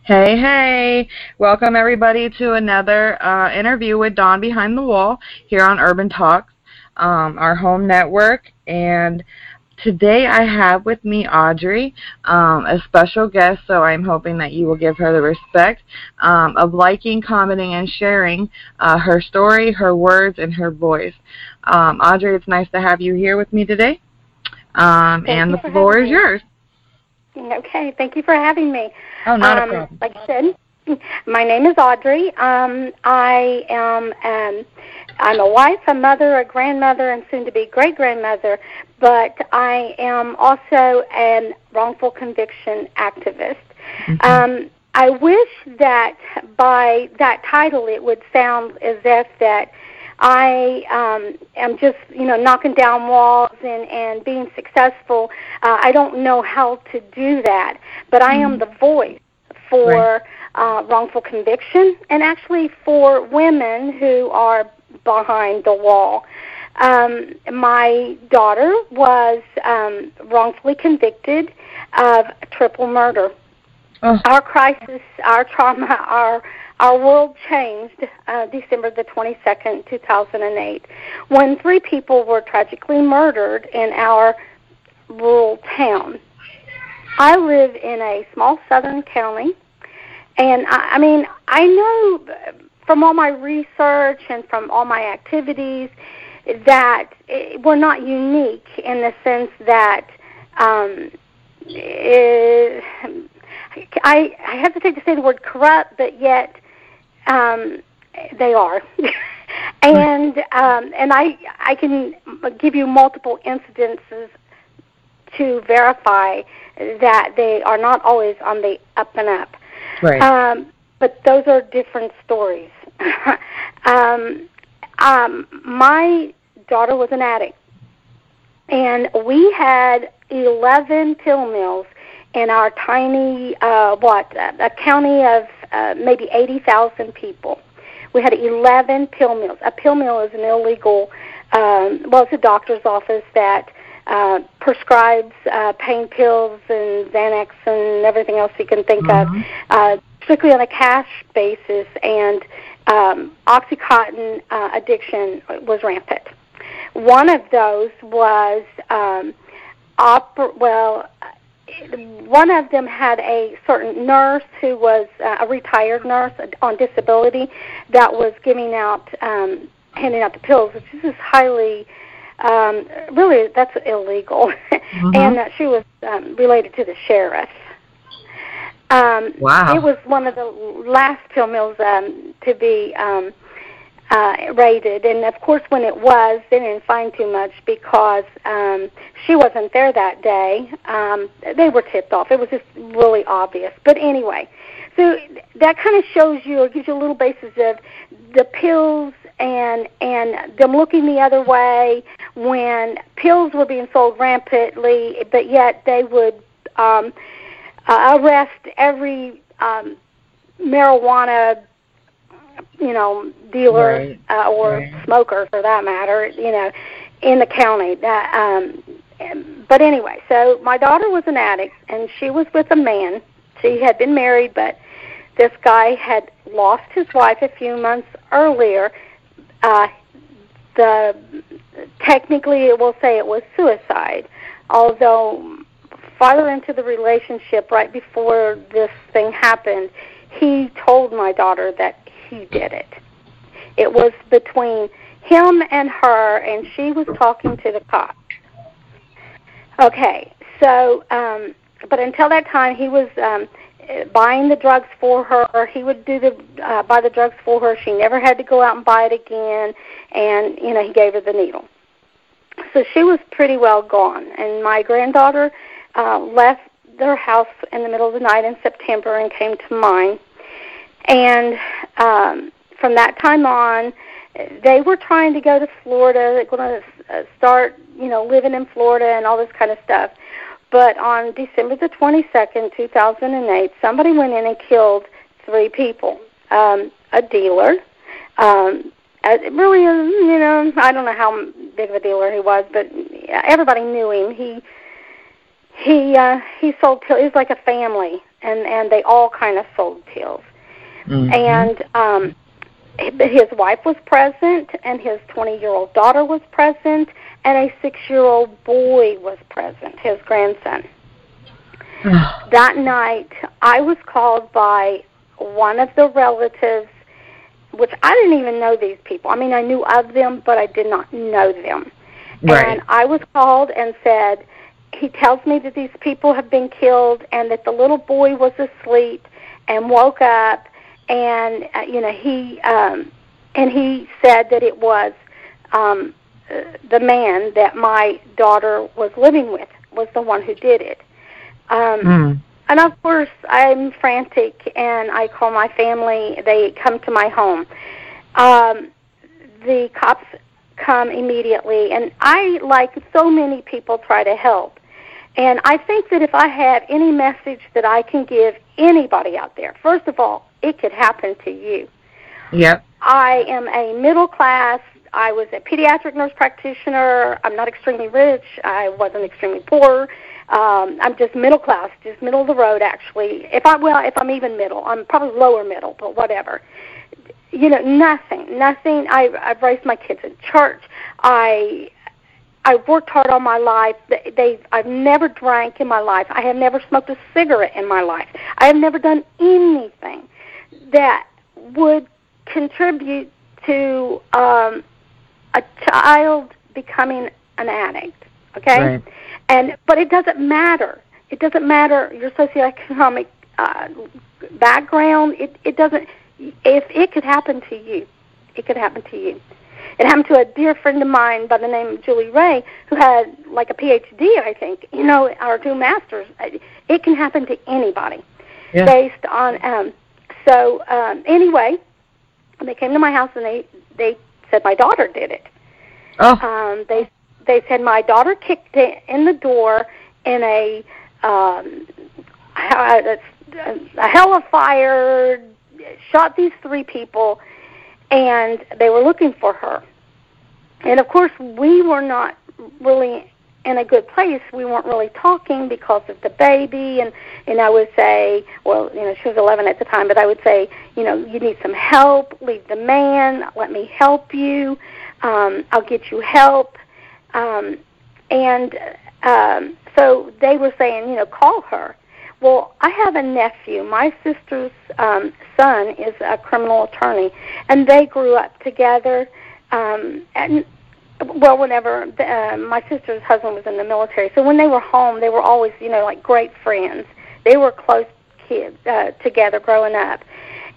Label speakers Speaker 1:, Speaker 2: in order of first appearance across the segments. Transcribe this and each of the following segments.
Speaker 1: Hey, hey. Welcome everybody to another interview with Dawn Behind the Wall here on Urban Talks, our home network. And today I have with me Audrey, a special guest, so I'm hoping that you will give her the respect of liking, commenting, and sharing her story, her words, and her voice. Audrey, it's nice to have you here with me today,
Speaker 2: Thank
Speaker 1: and
Speaker 2: you
Speaker 1: the
Speaker 2: for
Speaker 1: floor
Speaker 2: having
Speaker 1: is
Speaker 2: me.
Speaker 1: yours.
Speaker 2: Okay, thank you for having me.
Speaker 1: Oh, not a problem.
Speaker 2: Like I said, my name is Audrey. I am I'm a wife, a mother, a grandmother, and soon-to-be great-grandmother, but I am also a wrongful conviction activist. I wish that by that title it would sound as if that I am just, knocking down walls and being successful. I don't know how to do that, but I am the voice
Speaker 1: Right.
Speaker 2: for wrongful conviction and actually for women who are behind the wall. My daughter was wrongfully convicted of triple murder.
Speaker 1: Oh,
Speaker 2: Our crisis, our trauma, our world changed December the 22nd, 2008, when three people were tragically murdered in our rural town. I live in a small southern county, and I know from all my research and from all my activities that we're not unique in the sense that I hesitate to say the word corrupt, but yet they are. and I can give you multiple incidences to verify that they are not always on the up and up.
Speaker 1: right.
Speaker 2: But those are different stories. My daughter was an addict, and we had 11 pill mills in our tiny, a county of maybe 80,000 people. We had 11 pill mills. A pill mill is an illegal, it's a doctor's office that prescribes pain pills and Xanax and everything else you can think of, strictly on a cash basis, and Oxycontin addiction was rampant. One of those was, one of them had a certain nurse who was a retired nurse on disability that was handing out the pills, which is highly, really, that's illegal. And she was related to the sheriff.
Speaker 1: Wow.
Speaker 2: It was one of the last pill mills to be raided, and of course when it was, they didn't find too much because she wasn't there that day. They were tipped off. It was just really obvious. But anyway, so that kind of shows you, or gives you a little basis of the pills and them looking the other way when pills were being sold rampantly, but yet they would arrest every marijuana dealer or smoker, for that matter, in the county. But anyway, so my daughter was an addict, and she was with a man. She had been married, but this guy had lost his wife a few months earlier. Technically, we'll say it was suicide, although farther into the relationship, right before this thing happened, he told my daughter that he did it. It was between him and her, and she was talking to the cops. Okay, so, but until that time, he was buying the drugs for her. He would buy the drugs for her. She never had to go out and buy it again, and, he gave her the needle. So she was pretty well gone, and my granddaughter left their house in the middle of the night in September and came to mine. And from that time on, they were trying to go to Florida. They're going to start, living in Florida and all this kind of stuff. But on December the 22nd, 2008, somebody went in and killed three people. A dealer. Really, I don't know how big of a dealer he was, but everybody knew him. he sold pills. It was like a family, and they all kind of sold pills.
Speaker 1: Mm-hmm.
Speaker 2: And his wife was present, and his 20-year-old daughter was present, and a 6-year-old boy was present, his grandson. That night, I was called by one of the relatives, which I didn't even know these people. I mean, I knew of them, but I did not know them.
Speaker 1: Right.
Speaker 2: And I was called and said, he tells me that these people have been killed and that the little boy was asleep and woke up, and he said that it was the man that my daughter was living with was the one who did it. And of course, I'm frantic, and I call my family. They come to my home. The cops come immediately, and I, like so many people, try to help. And I think that if I have any message that I can give anybody out there, first of all, it could happen to you.
Speaker 1: Yep.
Speaker 2: I am a middle class. I was a pediatric nurse practitioner. I'm not extremely rich. I wasn't extremely poor. I'm just middle class, just middle of the road, actually. If I'm even middle, I'm probably lower middle, but whatever. Nothing. I've raised my kids in church. I've worked hard all my life. I've never drank in my life. I have never smoked a cigarette in my life. I have never done anything that would contribute to a child becoming an addict. Okay,
Speaker 1: right.
Speaker 2: But it doesn't matter. It doesn't matter your socioeconomic background. It doesn't. If it could happen to you, it could happen to you. It happened to a dear friend of mine by the name of Julie Ray, who had like a PhD, I think, or 2 masters. It can happen to anybody, based on. Anyway, they came to my house and they said my daughter did it.
Speaker 1: Oh.
Speaker 2: They said my daughter kicked it in the door in a hell of fire, shot these 3 people, and they were looking for her. And, of course, we were not really in a good place. We weren't really talking because of the baby, and I would say, well, she was 11 at the time, but I would say, you need some help, leave the man, let me help you, I'll get you help. So they were saying, call her. Well, I have a nephew. My sister's son is a criminal attorney, and they grew up together. Whenever my sister's husband was in the military, so when they were home, they were always, like great friends. They were close kids together growing up.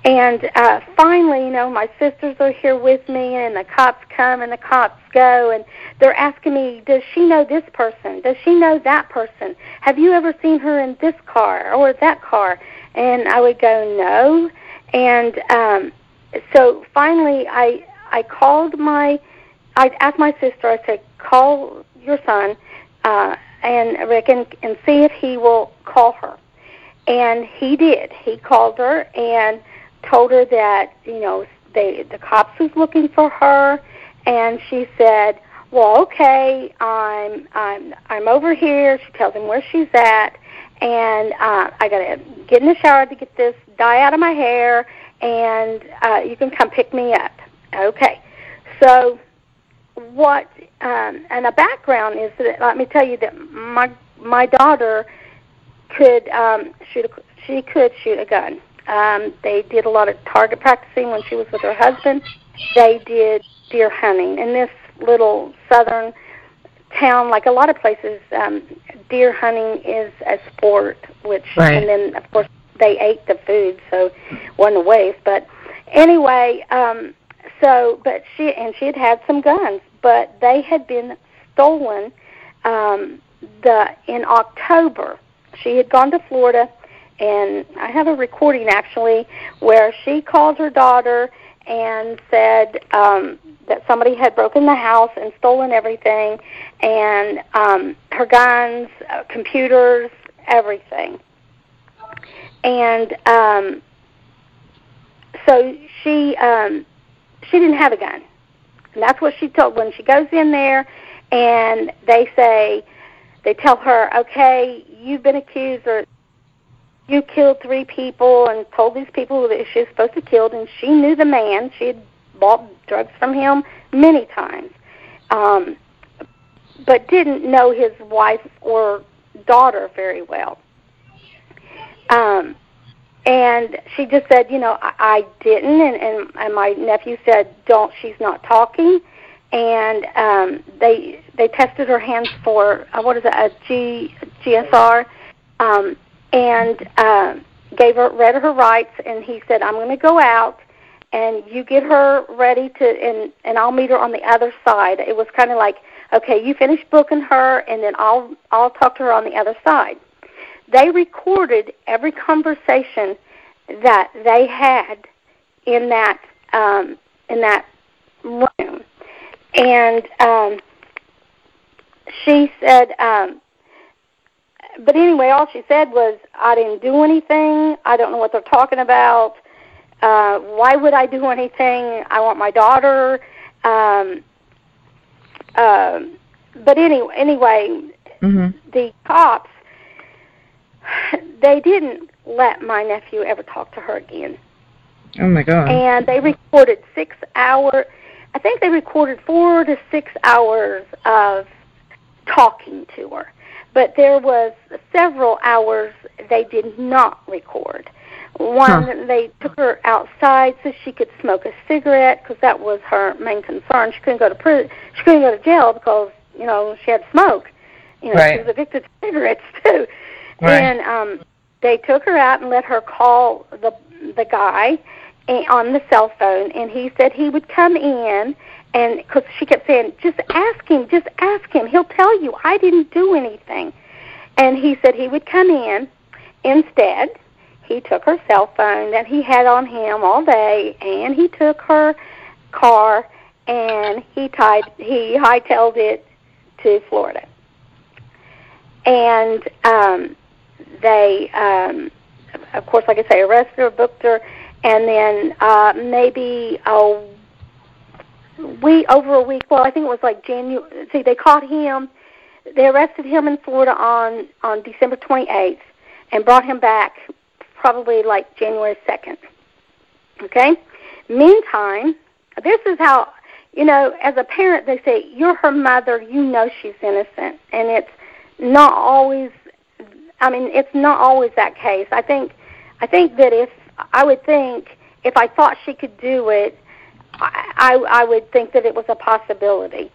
Speaker 2: And finally, my sisters are here with me, and the cops come and the cops go, and they're asking me, does she know this person? Does she know that person? Have you ever seen her in this car or that car? And I would go, no. And so finally I asked my sister, I said, call your son and Rick and see if he will call her. And he did. He called her and told her that, the cops was looking for her, and she said, well, okay, I'm over here. She tells him where she's at, and I got to get in the shower to get this dye out of my hair, and you can come pick me up. Okay. So and the background is that, let me tell you that my daughter could shoot a gun. They did a lot of target practicing when she was with her husband. They did deer hunting. In this little southern town, like a lot of places, deer hunting is a sport, and then, of course, they ate the food, so it wasn't a waste. But anyway, but she had some guns, but they had been stolen in October. She had gone to Florida, and I have a recording, actually, where she called her daughter and said that somebody had broken the house and stolen everything, and her guns, computers, everything. And so she didn't have a gun. And that's what she told when she goes in there, and they say, they tell her, okay, you've been accused, or you killed 3 people and told these people that she was supposed to kill, and she knew the man. She had bought drugs from him many times, but didn't know his wife or daughter very well. And she just said, I didn't, and my nephew said, she's not talking. And they tested her hands for, a GSR, and read her rights, and he said, I'm going to go out, and you get her ready and I'll meet her on the other side. It was kind of like, okay, you finish booking her, and then I'll talk to her on the other side. They recorded every conversation that they had in that room, and she said. But anyway, all she said was, "I didn't do anything. I don't know what they're talking about. Why would I do anything? I want my daughter." But anyway, the cops, they didn't let my nephew ever talk to her again.
Speaker 1: Oh, my God.
Speaker 2: And they recorded 6 hours. I think they recorded 4 to 6 hours of talking to her. But there was several hours they did not record. One, they took her outside so she could smoke a cigarette, because that was her main concern. She couldn't go to prison. She couldn't go to jail because she had smoke.
Speaker 1: Right.
Speaker 2: She was addicted to cigarettes too.
Speaker 1: Right.
Speaker 2: And they took her out and let her call the guy on the cell phone, and he said he would come in, and because she kept saying, just ask him, he'll tell you, I didn't do anything. And he said he would come in. Instead, he took her cell phone that he had on him all day, and he took her car, and he hightailed it to Florida. And they, of course, like I say, arrested her, booked her, and then maybe over a week, well, I think it was like January. See, they caught him. They arrested him in Florida on December 28th and brought him back probably like January 2nd. Okay? Meantime, this is how, as a parent, they say, you're her mother, she's innocent. And it's not always, it's not always that case. I think that if I thought she could do it, I would think that it was a possibility.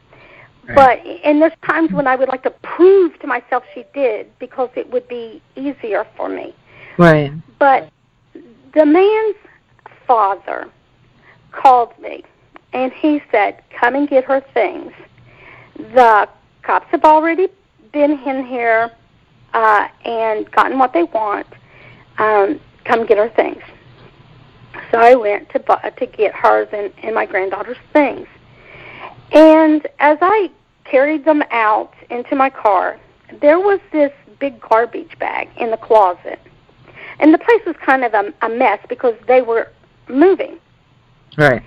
Speaker 2: Right. And there's times when I would like to prove to myself she did, because it would be easier for me.
Speaker 1: Right.
Speaker 2: But the man's father called me, and he said, come and get her things. The cops have already been in here and gotten what they want. Come get her things. So I went to get hers and my granddaughter's things. And as I carried them out into my car, there was this big garbage bag in the closet. And the place was kind of a mess because they were moving. Right.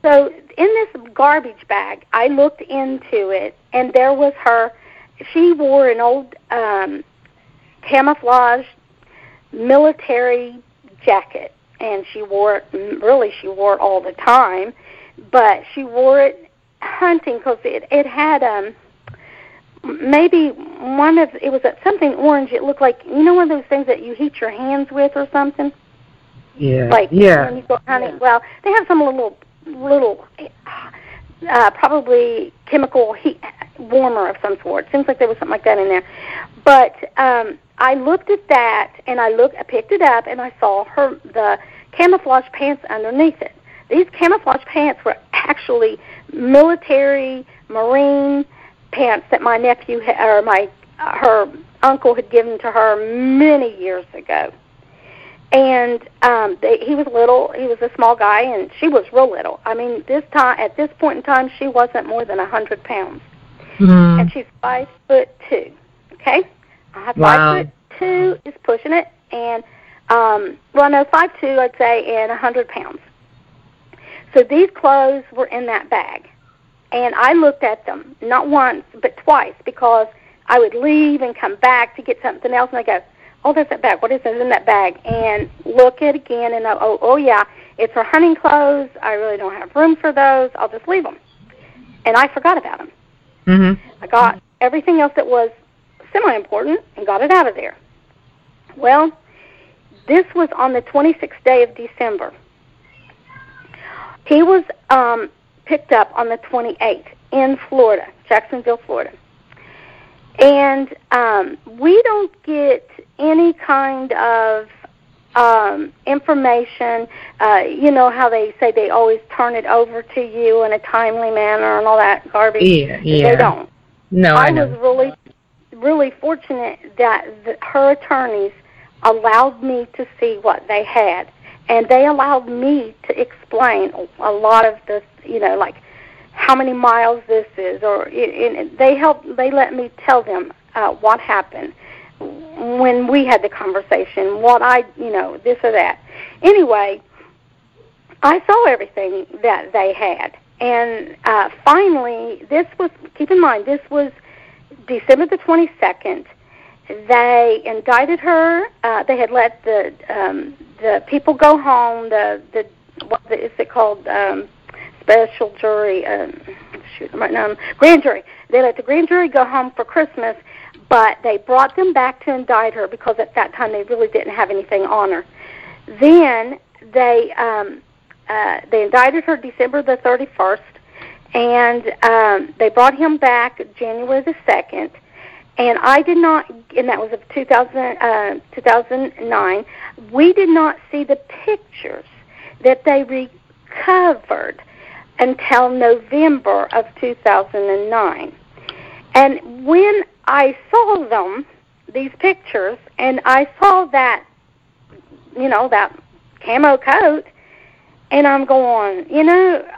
Speaker 2: So in this garbage bag, I looked into it, and there was she wore an old camouflage military jacket. And she wore it all the time, but she wore it hunting because it had maybe it was something orange. It looked like, one of those things that you heat your hands with or something.
Speaker 1: Yeah.
Speaker 2: Like when you go hunting. Yeah. Well, they have some little probably chemical heat warmer of some sort. Seems like there was something like that in there. But I looked at that, and I picked it up, and I saw the camouflage pants underneath it. These camouflage pants were actually military Marine pants that my nephew her uncle had given to her many years ago. And he was little. He was a small guy, and she was real little. At this point in time, she wasn't more than 100 pounds. Mm-hmm. And she's 5'2". Okay, 5'2" is pushing it, and 5'2", I'd say, and 100 pounds. So these clothes were in that bag, and I looked at them not once but twice because I would leave and come back to get something else, and I go, oh, that's that bag. What is in that bag? And look at it again, and oh, yeah, it's her hunting clothes. I really don't have room for those. I'll just leave them. And I forgot about them.
Speaker 1: Mm-hmm.
Speaker 2: I got everything else that was semi-important and got it out of there. Well, this was on the 26th day of December. He was picked up on the 28th in Florida, Jacksonville, Florida. And we don't get any kind of information. You know how they say they always turn it over to you in a timely manner and all that garbage?
Speaker 1: Yeah.
Speaker 2: They don't.
Speaker 1: No, I know.
Speaker 2: was really fortunate that her attorneys allowed me to see what they had. And they allowed me to explain a lot of this, you know, like how many miles this is, or they let me tell them what happened when we had the conversation, this or that. Anyway, I saw everything that they had. And finally, keep in mind, this was December the 22nd. They indicted her. They had let the people go home. What is it called? Special jury. Grand jury. They let the grand jury go home for Christmas, but they brought them back to indict her because at that time they really didn't have anything on her. Then they indicted her December the 31st, and they brought him back January the 2nd. And I did not, and that was of 2009, we did not see the pictures that they recovered until November of 2009. And when I saw them, these pictures, and I saw that, that camo coat, and I'm going,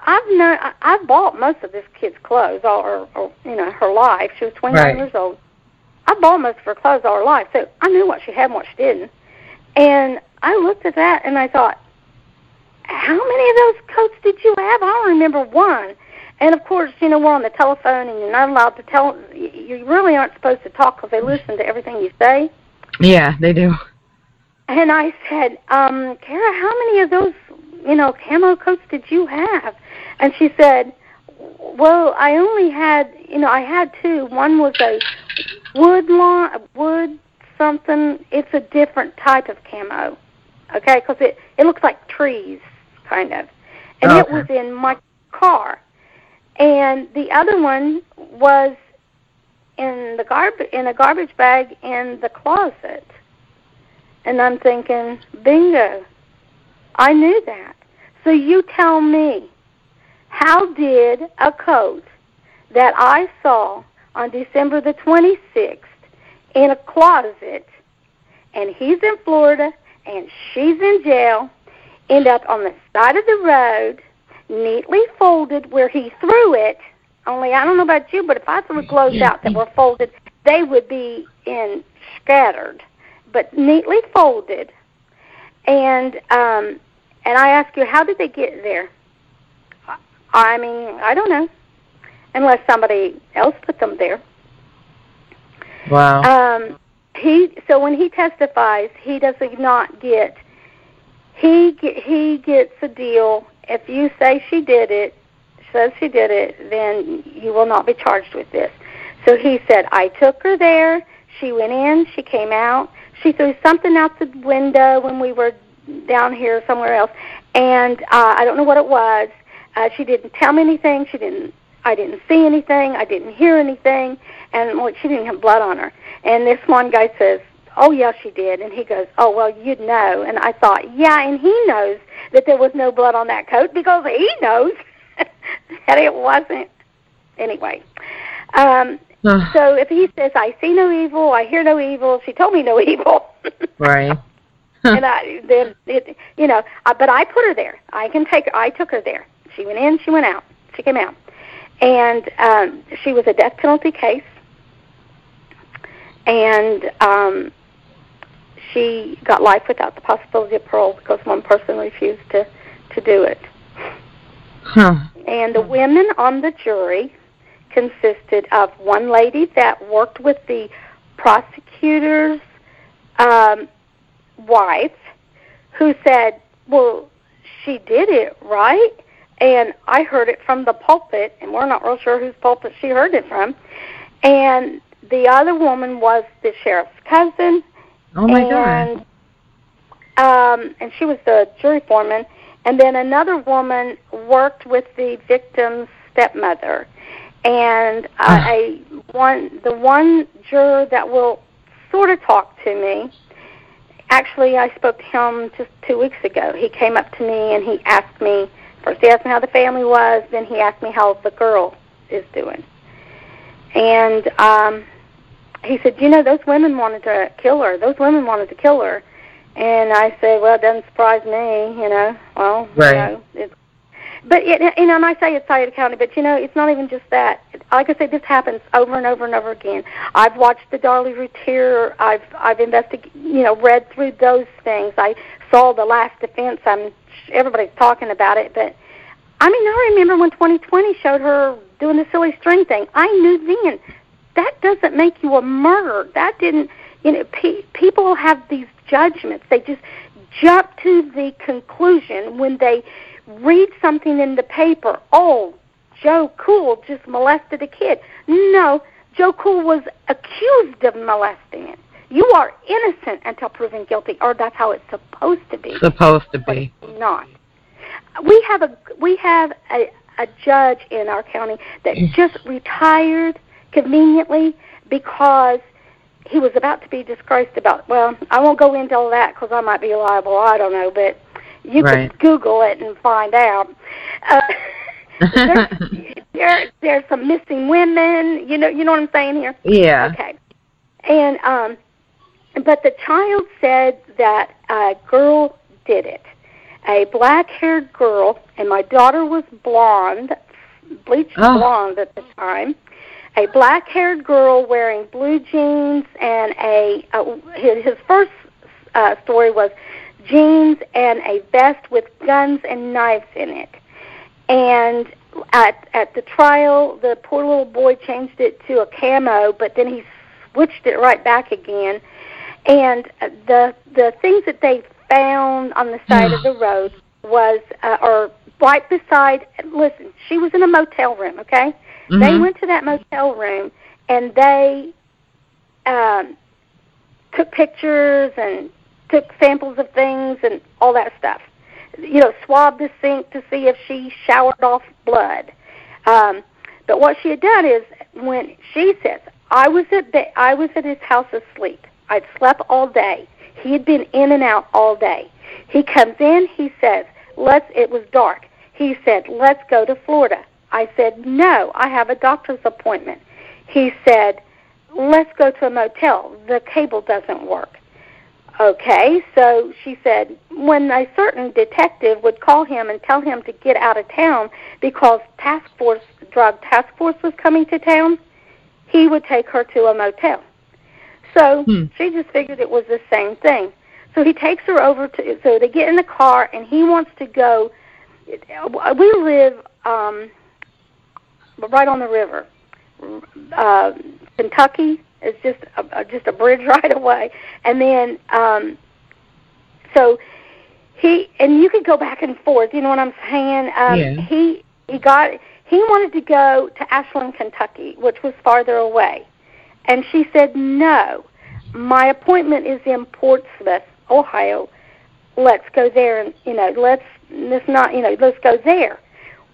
Speaker 2: I've bought most of this kid's clothes, or her life. She was 29 years old. I bought most of her clothes all her life, so I knew what she had and what she didn't. And I looked at that, and I thought, how many of those coats did you have? I don't remember one. And, of course, we're on the telephone, and you're not allowed to tell. You really aren't supposed to talk because they listen to everything you say.
Speaker 1: Yeah, they do.
Speaker 2: And I said, Kara, how many of those, camo coats did you have? And she said, well, I only had, I had two. One was a wood something. It's a different type of camo, okay, because it looks like trees, kind of. And It was in my car. And the other one was in a garbage bag in the closet. And I'm thinking, bingo, I knew that. So you tell me, how did a coat that I saw on December the 26th in a closet, and he's in Florida and she's in jail, end up on the side of the road, neatly folded where he threw it? Only I don't know about you, but if I threw clothes out that were folded, they would be scattered, but neatly folded. And I ask you, how did they get there? I mean, I don't know, unless somebody else put them there.
Speaker 1: Wow.
Speaker 2: So when he testifies, he does not get. He gets a deal. If you say says she did it, then you will not be charged with this. So he said, I took her there. She went in. She came out. She threw something out the window when we were down here somewhere else, and I don't know what it was. She didn't tell me anything. I didn't see anything. I didn't hear anything. And she didn't have blood on her. And this one guy says, oh, yeah, she did. And he goes, oh, well, you'd know. And I thought, yeah, and he knows that there was no blood on that coat because he knows that it wasn't. Anyway, so if he says, I see no evil, I hear no evil, she told me no evil.
Speaker 1: Right.
Speaker 2: And but I put her there. I took her there. She went in, she went out, she came out. And she was a death penalty case. And she got life without the possibility of parole because one person refused to do it.
Speaker 1: Huh.
Speaker 2: And the women on the jury consisted of one lady that worked with the prosecutor's wife, who said, well, she did it, right? And I heard it from the pulpit, and we're not real sure whose pulpit she heard it from. And the other woman was the sheriff's cousin.
Speaker 1: Oh, my God.
Speaker 2: And she was the jury foreman. And then another woman worked with the victim's stepmother. And the one juror that will sort of talk to me, actually, I spoke to him just 2 weeks ago. He came up to me and he asked me, first he asked me how the family was, then he asked me how the girl is doing. And he said, those women wanted to kill her. Those women wanted to kill her. And I said, well, it doesn't surprise me, Well,
Speaker 1: right.
Speaker 2: And I say it's Sayeta County, but, it's not even just that. Like I said, this happens over and over and over again. I've watched the Darlie Routier. I've investigated, read through those things. I saw The Last Defense. Everybody's talking about it, but, I remember when 2020 showed her doing the silly string thing. I knew then that doesn't make you a murderer. That didn't, people have these judgments. They just jump to the conclusion when they read something in the paper. Oh, Joe Cool just molested a kid. No, Joe Cool was accused of molesting it. You are innocent until proven guilty, or that's how it's supposed to be.
Speaker 1: Supposed to be.
Speaker 2: But it's not. We have a judge in our county that just retired conveniently because he was about to be disgraced about, well, I won't go into all that because I might be liable. I don't know, but you
Speaker 1: right.
Speaker 2: can Google it and find out. There's some missing women. You know what I'm saying here?
Speaker 1: Yeah.
Speaker 2: Okay. And but the child said that a girl did it, a black-haired girl, and my daughter was blonde, bleached blonde at the time. A black-haired girl wearing blue jeans and his first story was jeans and a vest with guns and knives in it. And at the trial, the poor little boy changed it to a camo, but then he switched it right back again. And the things that they found on the side of the road was, or right beside, listen, she was in a motel room, okay? Mm-hmm. They went to that motel room, and they took pictures and took samples of things and all that stuff. Swabbed the sink to see if she showered off blood. But what she had done is, when she says, I was at his house asleep. I'd slept all day. He had been in and out all day. He comes in, he says, it was dark. He said, let's go to Florida. I said, no, I have a doctor's appointment. He said, let's go to a motel. The cable doesn't work. Okay, so she said, when a certain detective would call him and tell him to get out of town because drug task force was coming to town, he would take her to a motel. So she just figured it was the same thing. So he takes her over so they get in the car, and he wants to go. We live right on the river. Kentucky is just a bridge right away. And then, so and you could go back and forth, you know what I'm saying?
Speaker 1: Yeah.
Speaker 2: He wanted to go to Ashland, Kentucky, which was farther away. And she said, no, my appointment is in Portsmouth, Ohio. Let's go there, and, let's go there.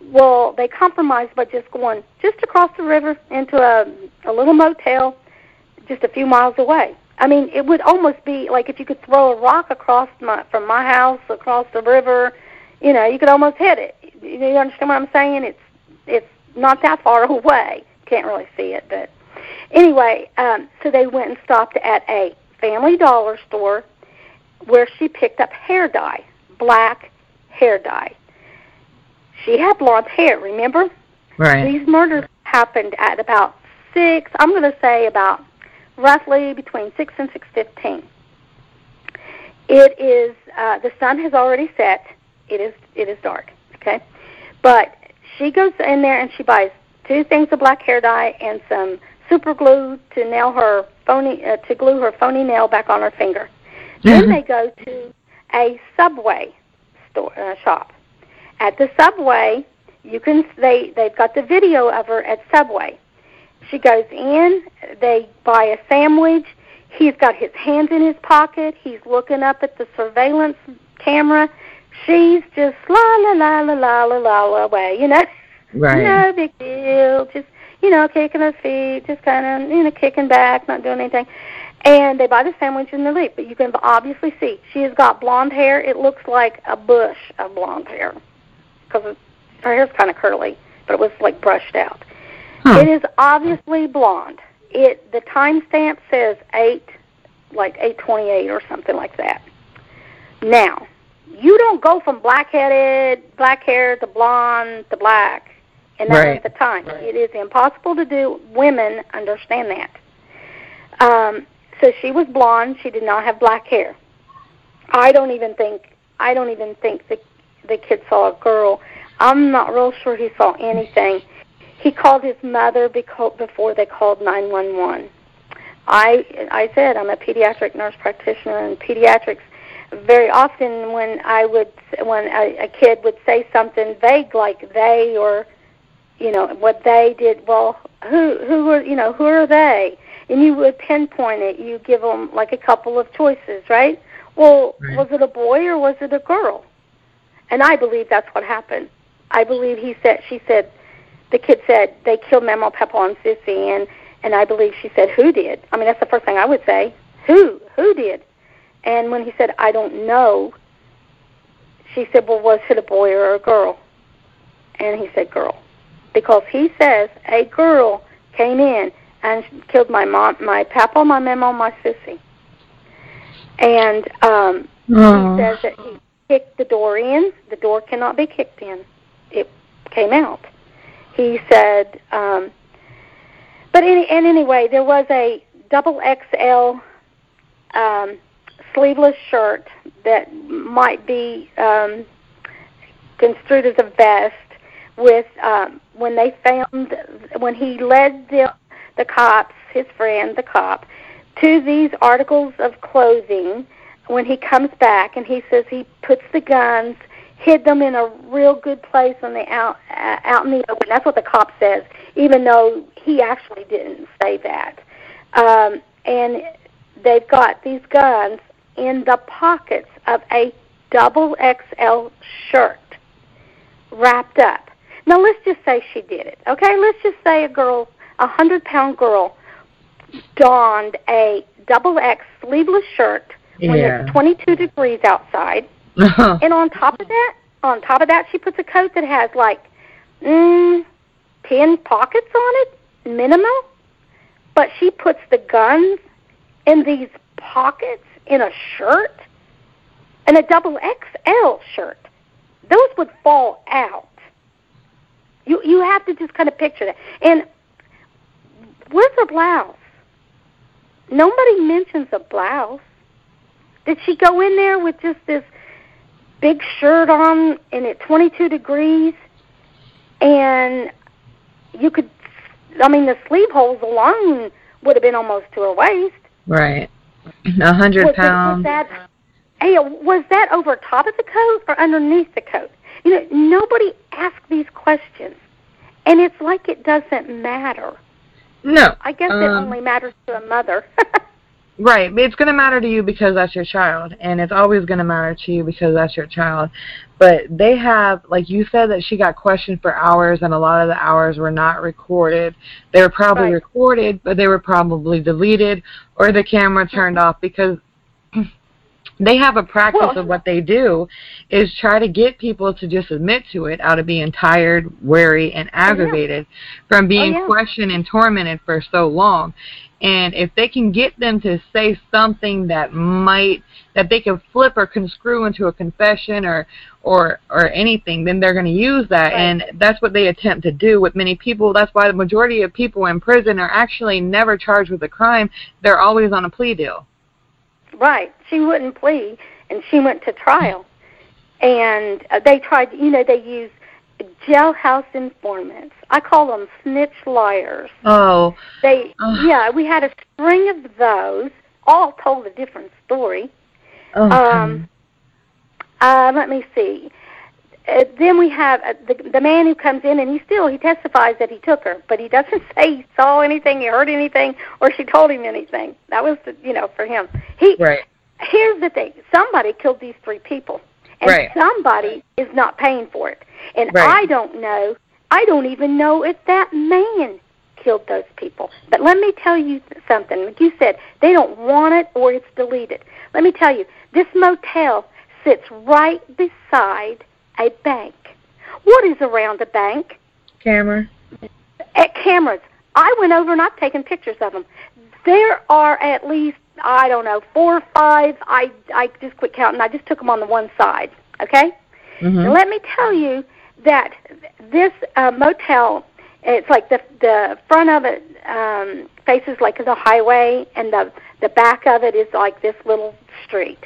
Speaker 2: Well, they compromised by just going just across the river into a little motel just a few miles away. I mean, it would almost be like if you could throw a rock from my house across the river, you could almost hit it. You understand what I'm saying? It's not that far away. Can't really see it, but anyway, so they went and stopped at a Family Dollar store where she picked up hair dye, black hair dye. She had blonde hair, remember?
Speaker 1: Right.
Speaker 2: These murders happened at about 6, I'm going to say about roughly between 6 and 6:15. It is, the sun has already set. It is dark, okay? But she goes in there and she buys 2 things of black hair dye, and some super glue to nail her to glue her phony nail back on her finger. Then they go to a Subway shop. At the Subway, they've got the video of her at Subway. She goes in, they buy a sandwich. He's got his hands in his pocket. He's looking up at the surveillance camera. She's just la la la la la la la away,
Speaker 1: Right.
Speaker 2: No big deal. Just, kicking her feet, just kind of, kicking back, not doing anything. And they buy the sandwich and they leave. But you can obviously see she has got blonde hair. It looks like a bush of blonde hair because her hair's kind of curly, but it was like brushed out. Huh. It is obviously blonde. The timestamp says 8/28 or something like that. Now, you don't go from black hair to blonde to black in that length of time. Right. It is impossible to do. Women understand that. So she was blonde. She did not have black hair. I don't even think the kid saw a girl. I'm not real sure he saw anything. He called his mother before they called 911. I said I'm a pediatric nurse practitioner, and pediatrics very often when a kid would say something vague like they or what they did. Well, who are they? And you would pinpoint it. You give them like a couple of choices, right? Well, right. Was it a boy or was it a girl? And I believe that's what happened. I believe the kid said they killed Mama, Papa, and Sissy, and I believe she said, who did? I mean, that's the first thing I would say. Who did? And when he said, I don't know, she said, well, was it a boy or a girl? And he said, girl. Because he says a girl came in and killed my mom, my papa, my mama, my sissy. And he says that he kicked the door in. The door cannot be kicked in. It came out. He said, anyway, there was a double XL sleeveless shirt that might be construed as a vest with, when he led the cops, his friend, the cop, to these articles of clothing, when he comes back and he says he puts the guns, hid them in a real good place on the out in the open. That's what the cop says, even though he actually didn't say that. And they've got these guns in the pockets of a double XL shirt wrapped up. Now, let's just say she did it, okay? Let's just say a 100-pound girl donned a double X sleeveless shirt when it's 22 degrees outside. And on top of that, she puts a coat that has like 10 pockets on it, minimum. But she puts the guns in these pockets in a shirt, and a double XL shirt. Those would fall out. You have to just kind of picture that. And where's her blouse? Nobody mentions a blouse. Did she go in there with just this big shirt on and at 22 degrees? And the sleeve holes alone would have been almost to her waist.
Speaker 1: Right. 100 pounds.
Speaker 2: Was that over top of the coat or underneath the coat? Nobody asks these questions. And it's like it doesn't matter.
Speaker 1: No.
Speaker 2: I guess it only matters to a mother.
Speaker 1: Right. It's going to matter to you because that's your child. And it's always going to matter to you because that's your child. But they have, like you said, that she got questioned for hours, and a lot of the hours were not recorded. They were probably recorded, but they were probably deleted or the camera turned off because they have a practice of what they do is try to get people to just admit to it out of being tired, weary, and aggravated from being questioned and tormented for so long. And if they can get them to say something that they can flip or conscrew into a confession or anything, then they're going to use that. Right. And that's what they attempt to do with many people. That's why the majority of people in prison are actually never charged with a crime. They're always on a plea deal.
Speaker 2: Right. She wouldn't plea, and she went to trial. And they tried, they used jailhouse informants. I call them snitch liars.
Speaker 1: Oh.
Speaker 2: Yeah, we had a string of those, all told a different story.
Speaker 1: Oh.
Speaker 2: Let me see. Then we have the man who comes in, and he testifies that he took her, but he doesn't say he saw anything, he heard anything, or she told him anything. That was, for him.
Speaker 1: Right.
Speaker 2: Here's the thing. Somebody killed these 3 people, and somebody is not paying for it. And I don't even know if that man killed those people. But let me tell you something. Like you said, they don't want it or it's deleted. Let me tell you, this motel sits right beside a bank. What is around a bank?
Speaker 1: Cameras.
Speaker 2: Cameras. I went over and I've taken pictures of them. There are at least, 4 or 5. I just quit counting. I just took them on the one side. Okay?
Speaker 1: Mm-hmm.
Speaker 2: And let me tell you that this motel, it's like the front of it faces like the highway, and the back of it is like this little street.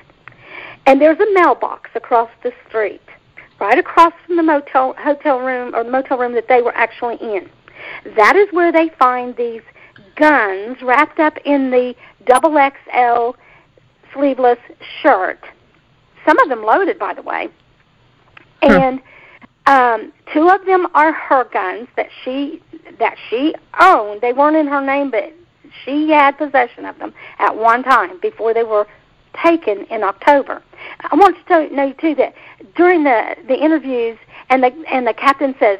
Speaker 2: And there's a mailbox across the street, right across from the hotel room that they were actually in. That is where they find these guns wrapped up in the XXL sleeveless shirt. Some of them loaded, by the way. And 2 of them are her guns that she owned. They weren't in her name, but she had possession of them at one time before they were taken in October. I want to know too that during the interviews, and the captain says,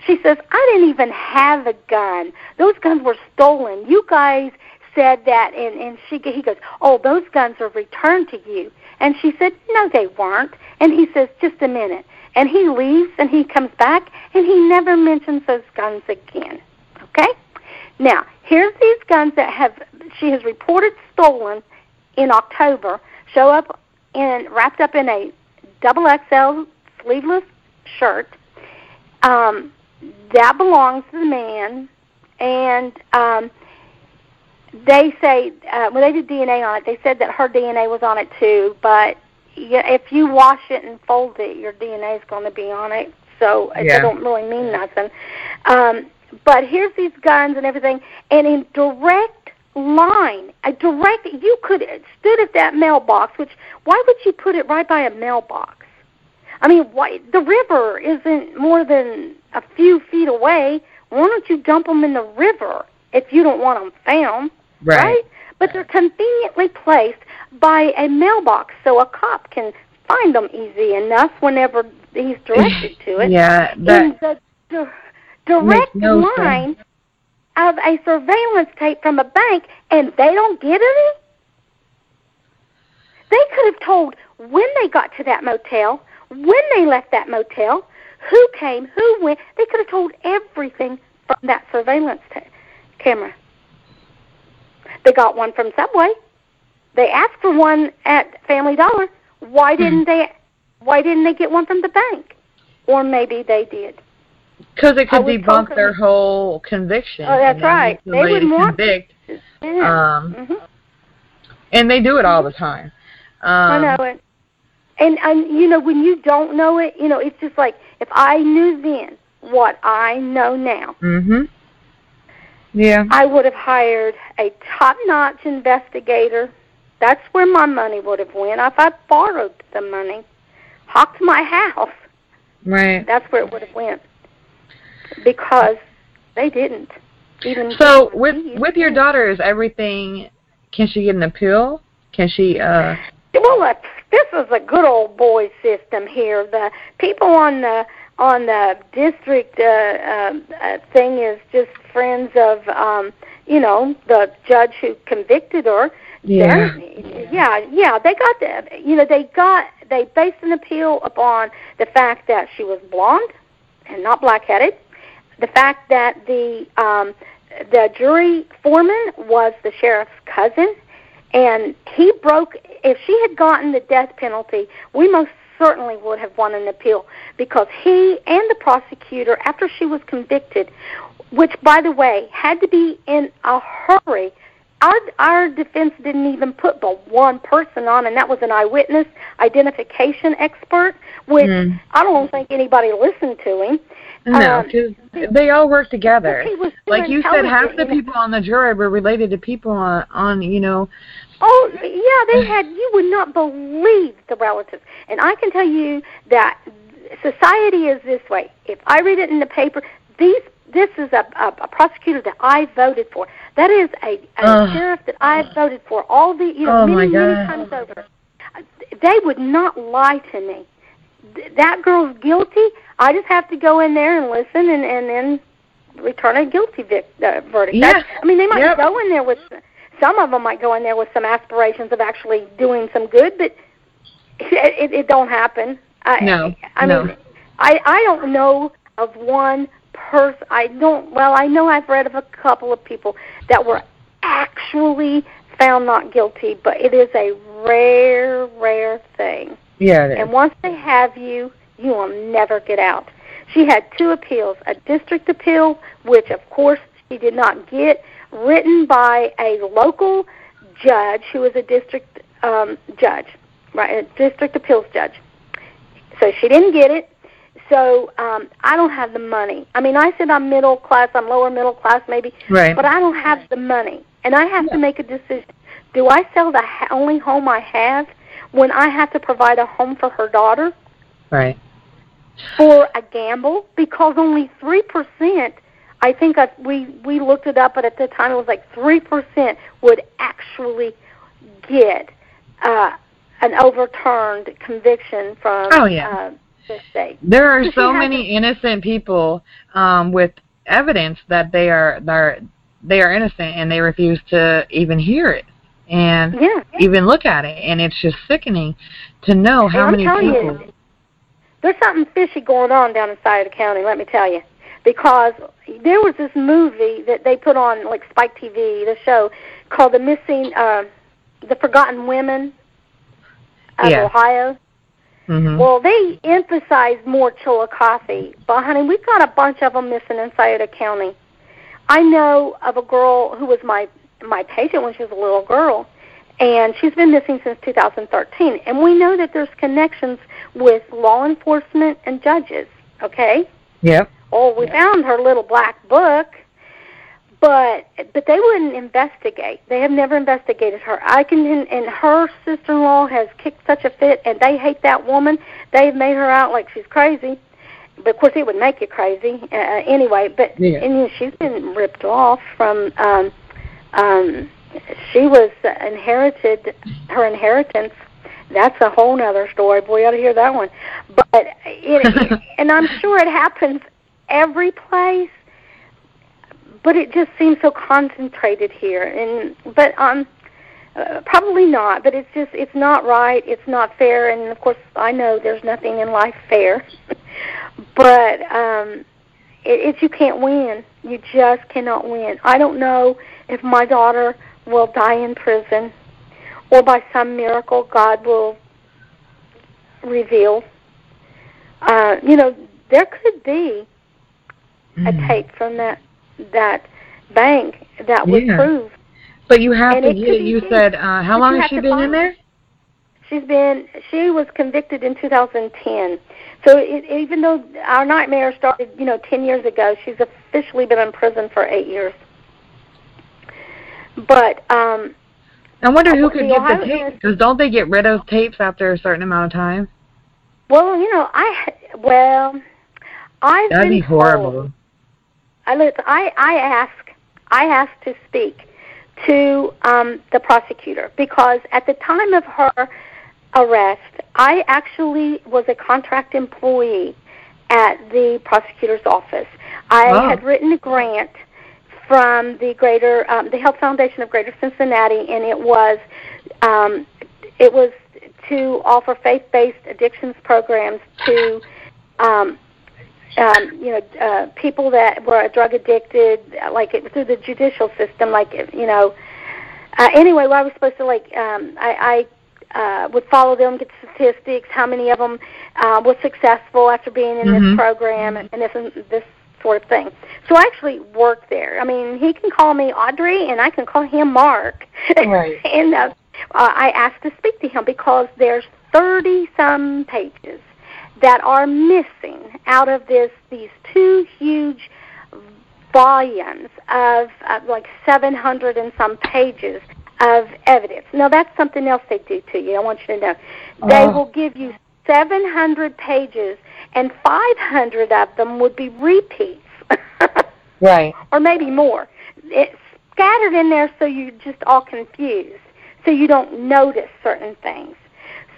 Speaker 2: she says, I didn't even have a gun. Those guns were stolen. You guys said that, and he goes, oh, those guns are returned to you. And she said, no, they weren't. And he says, just a minute. And he leaves, and he comes back, and he never mentions those guns again. Okay? Now, here's these guns that she has reported stolen in October, show up wrapped up in a XXL sleeveless shirt. That belongs to the man, and they say, when they did DNA on it, they said that her DNA was on it too, but if you wash it and fold it, your DNA is going to be on it, so it don't really mean nothing. But here's these guns and everything, and in direct line, you could stood at that mailbox, why would you put it right by a mailbox? I mean, the river isn't more than a few feet away. Why don't you dump them in the river if you don't want them found, right? But they're conveniently placed by a mailbox, so a cop can find them easy enough whenever he's directed to it.
Speaker 1: Yeah,
Speaker 2: in the direct line of a surveillance tape from a bank, and they don't get any? They could have told when they got to that motel, when they left that motel, who came, who went. They could have told everything from that surveillance camera. They got one from Subway. They asked for one at Family Dollar. Why didn't they get one from the bank? Or maybe they did.
Speaker 1: Because it could debunk their whole conviction.
Speaker 2: Oh, that's right. They would convict.
Speaker 1: And they do it all the time.
Speaker 2: I know it. And when you don't know it, it's just like, if I knew then what I know now, I would have hired a top-notch investigator. That's where my money would have went. If I borrowed the money, hawked my house, that's where it would have went. Because they didn't.
Speaker 1: So with your daughter, is everything? Can she get an appeal? Can she?
Speaker 2: Well, this is a good old boy system here. The people on the district thing is just friends of the judge who convicted her.
Speaker 1: Yeah.
Speaker 2: They got they based an appeal upon the fact that she was blonde and not black-headed. The fact that the jury foreman was the sheriff's cousin, and he broke. If she had gotten the death penalty, we most certainly would have won an appeal, because he and the prosecutor, after she was convicted, which, by the way, had to be in a hurry our defense didn't even put but one person on, and that was an eyewitness identification expert, which I don't think anybody listened to him.
Speaker 1: No, because they all work together. Like you said, half the
Speaker 2: you know.
Speaker 1: people on the jury were related to people on you know.
Speaker 2: Oh, yeah, they had, you would not believe the relatives. And I can tell you that society is this way. If I read it in the paper, this is a prosecutor that I voted for. That is a sheriff that I voted for all the, many times over. They would not lie to me. That girl's guilty. I just have to go in there and listen and then return a guilty verdict.
Speaker 1: Yeah.
Speaker 2: I mean, they might go in there with, some of them might go in there with some aspirations of actually doing some good, but it don't happen. I mean, I don't know of one person. I know I've read of a couple of people that were actually found not guilty, but it is a rare thing.
Speaker 1: Yeah, it is.
Speaker 2: And once they have you, you will never get out. She had 2 appeals, a district appeal, which of course she did not get, written by a local judge who was a district judge, right, a district appeals judge. So she didn't get it. So I don't have the money. I mean, I said I'm middle class, I'm lower middle class maybe,
Speaker 1: right.
Speaker 2: But I don't have the money. And I have to make a decision. Do I sell the only home I have when I have to provide a home for her daughter?
Speaker 1: Right.
Speaker 2: For a gamble? Because only 3%, I think we looked it up, but at the time it was like 3% would actually get an overturned conviction from the state.
Speaker 1: There are so many innocent people with evidence that they are innocent, and they refuse to even hear it and even look at it, and it's just sickening to know how many people.
Speaker 2: There's something fishy going on down inside the county, let me tell you, because there was this movie that they put on like Spike TV, the show called The Forgotten Women of Ohio. Mm-hmm. Well, they emphasized more Chillicothe, but honey, we've got a bunch of them missing inside the county. I know of a girl who was my patient when she was a little girl, and she's been missing since 2013. And we know that there's connections with law enforcement and judges, okay?
Speaker 1: Yeah.
Speaker 2: Oh, we found her little black book, but they wouldn't investigate. They have never investigated her. And her sister-in-law has kicked such a fit, and they hate that woman. They've made her out like she's crazy. But, of course, it would make you crazy anyway. But and she's been ripped off from she was inherited, her inheritance. That's a whole other story. Boy, you ought to hear that one. But and I'm sure it happens every place, but it just seems so concentrated here. But probably not. But it's not right. It's not fair. And of course, I know there's nothing in life fair. But you can't win. You just cannot win. I don't know if my daughter will die in prison, or by some miracle God will reveal. There could be a tape from that bank that would prove.
Speaker 1: But you have to get. You said how long has she been in there?
Speaker 2: She was convicted in 2010. So even though our nightmare started, 10 years ago, she's officially been in prison for 8 years. But
Speaker 1: I wonder who could get the tapes, because don't they get rid of tapes after a certain amount of time?
Speaker 2: Well,
Speaker 1: That'd be horrible.
Speaker 2: I asked to speak to the prosecutor, because at the time of her arrest, I actually was a contract employee at the prosecutor's office. I had written a grant from the Health Foundation of Greater Cincinnati, and it was to offer faith-based addictions programs to people that were drug addicted, through the judicial system, anyway, I was supposed to I would follow them, get statistics, how many of them were successful after being in this program, and this sort of thing. So I actually work there. I mean, he can call me Audrey, and I can call him Mark.
Speaker 1: Right.
Speaker 2: And I asked to speak to him because there's 30-some pages that are missing out of these two huge volumes of like 700 and some pages of evidence. Now, that's something else they do to you. I want you to know. They will give you 700 pages, and 500 of them would be repeats.
Speaker 1: Right.
Speaker 2: Or maybe more. It's scattered in there so you're just all confused, so you don't notice certain things.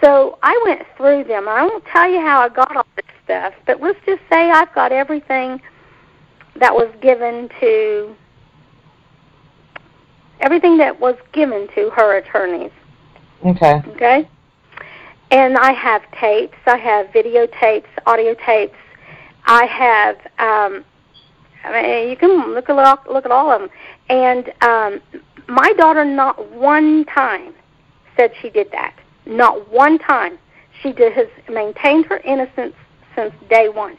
Speaker 2: So I went through them. I won't tell you how I got all this stuff, but let's just say I've got everything that was given to her attorneys.
Speaker 1: Okay.
Speaker 2: Okay? And I have tapes. I have videotapes, audio tapes. I have, I mean, you can look at all of them. And my daughter not one time said she did that. Not one time. She has maintained her innocence since day one.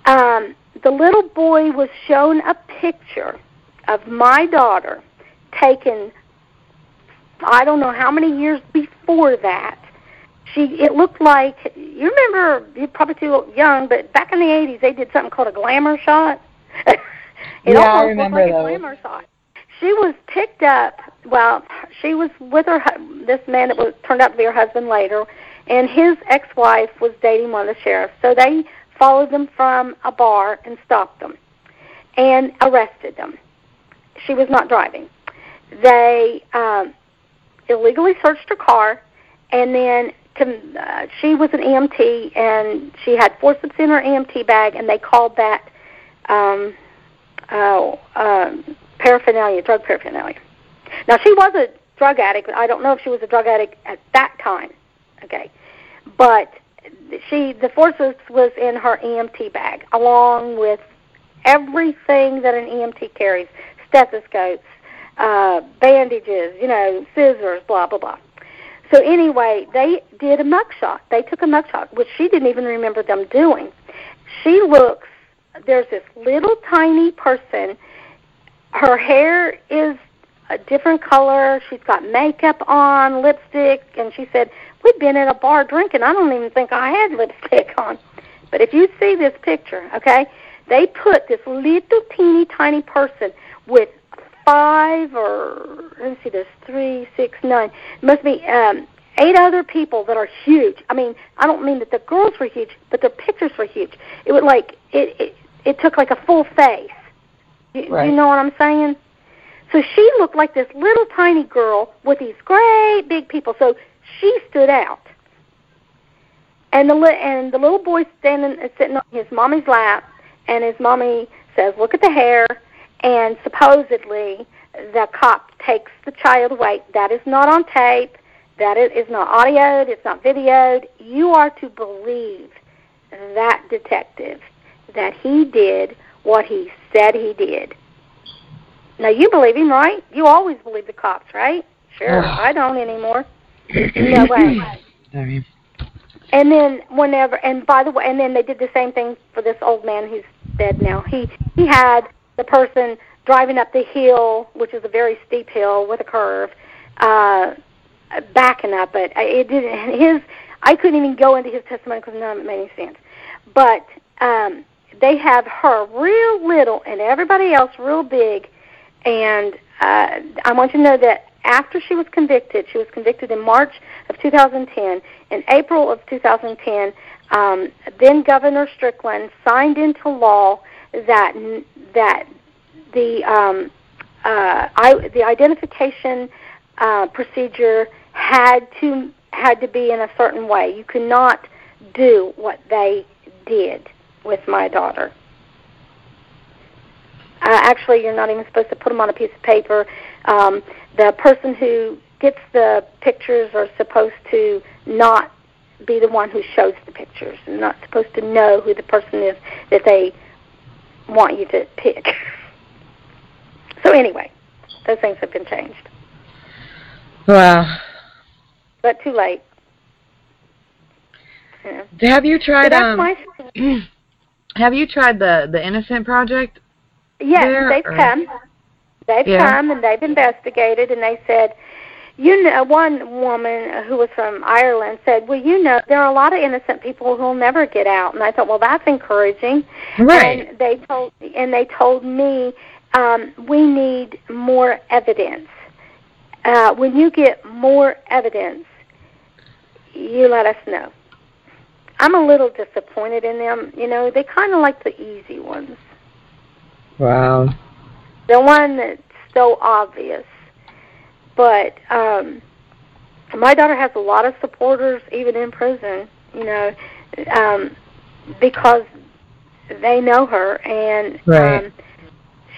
Speaker 2: The little boy was shown a picture of my daughter taken, I don't know how many years before that. It looked like, you remember, you're probably too young, but back in the 80s they did something called a glamour shot. It
Speaker 1: I
Speaker 2: almost
Speaker 1: remember
Speaker 2: looked like
Speaker 1: those.
Speaker 2: a glamour shot. She was picked up, well, she was with this man that turned out to be her husband later, and his ex-wife was dating one of the sheriffs. So they followed them from a bar and stopped them and arrested them. She was not driving. They illegally searched her car, and then she was an EMT, and she had forceps in her EMT bag, and they called that paraphernalia, drug paraphernalia. Now, she was a drug addict. I don't know if she was a drug addict at that time, okay, but the forceps was in her EMT bag, along with everything that an EMT carries, stethoscopes, bandages, scissors, blah, blah, blah. So anyway, they did a mugshot. They took a mugshot, which she didn't even remember them doing. There's this little tiny person. Her hair is a different color. She's got makeup on, lipstick, and she said, we'd been at a bar drinking. I don't even think I had lipstick on. But if you see this picture, okay, they put this little teeny tiny person with 5 or, let me see, there's 3, 6, 9. It must be 8 other people that are huge. I mean, I don't mean that the girls were huge, but their pictures were huge. It was like, it took like a full face.
Speaker 1: Right.
Speaker 2: You know what I'm saying? So she looked like this little tiny girl with these great big people. So she stood out. And the little boy sitting on his mommy's lap, and his mommy says, look at the hair, and supposedly the cop takes the child away. That is not on tape. That is not audioed. It's not videoed. You are to believe that detective, that he did what he said he did. Now, you believe him, right? You always believe the cops, right? Sure, I don't anymore. No way.
Speaker 1: Sorry.
Speaker 2: And then by the way, and then they did the same thing for this old man who's dead now. He had the person driving up the hill, which is a very steep hill with a curve, backing up, but it didn't. I couldn't even go into his testimony because none of it made any sense. But they have her real little and everybody else real big. And I want you to know that after she was convicted in March of 2010. In April of 2010, then Governor Strickland signed into law that the identification procedure had to be in a certain way. You could not do what they did with my daughter. Actually, you're not even supposed to put them on a piece of paper. The person who gets the pictures are supposed to not be the one who shows the pictures. They're not supposed to know who the person is that they want you to pick. So anyway, those things have been changed.
Speaker 1: Wow.
Speaker 2: But too late. Yeah.
Speaker 1: Have you tried
Speaker 2: so
Speaker 1: Have you tried the Innocent Project?
Speaker 2: Yes, they've come. They've come and they've investigated, and they said, one woman who was from Ireland said, well, there are a lot of innocent people who will never get out. And I thought, well, that's encouraging.
Speaker 1: Right.
Speaker 2: And they told me, we need more evidence. When you get more evidence, you let us know. I'm a little disappointed in them. They kind of like the easy ones.
Speaker 1: Wow.
Speaker 2: The one that's so obvious. But my daughter has a lot of supporters, even in prison, because they know her. And